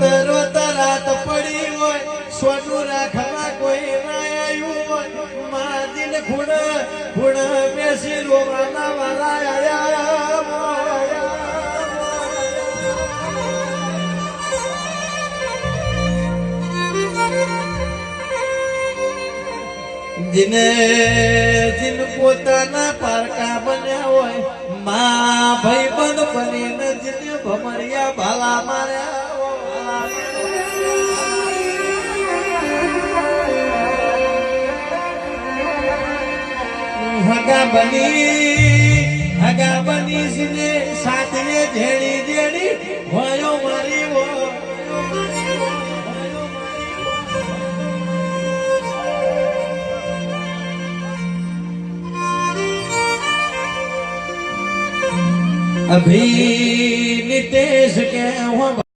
રોત રાત પડી હોય સોનું રાખવા કોઈ ના આવ્યું હોય મા દિલ ખૂણ ખૂણ બેસી રોવાના વાળા આયા जिने जिन पोताना पारका बन्या होय मां भाईबंध बनीने जिने भमरिया भाला मार्या हगा बनी जिने साथने झेड़ी झेड़ी होयो मारी वो अभी नितेश के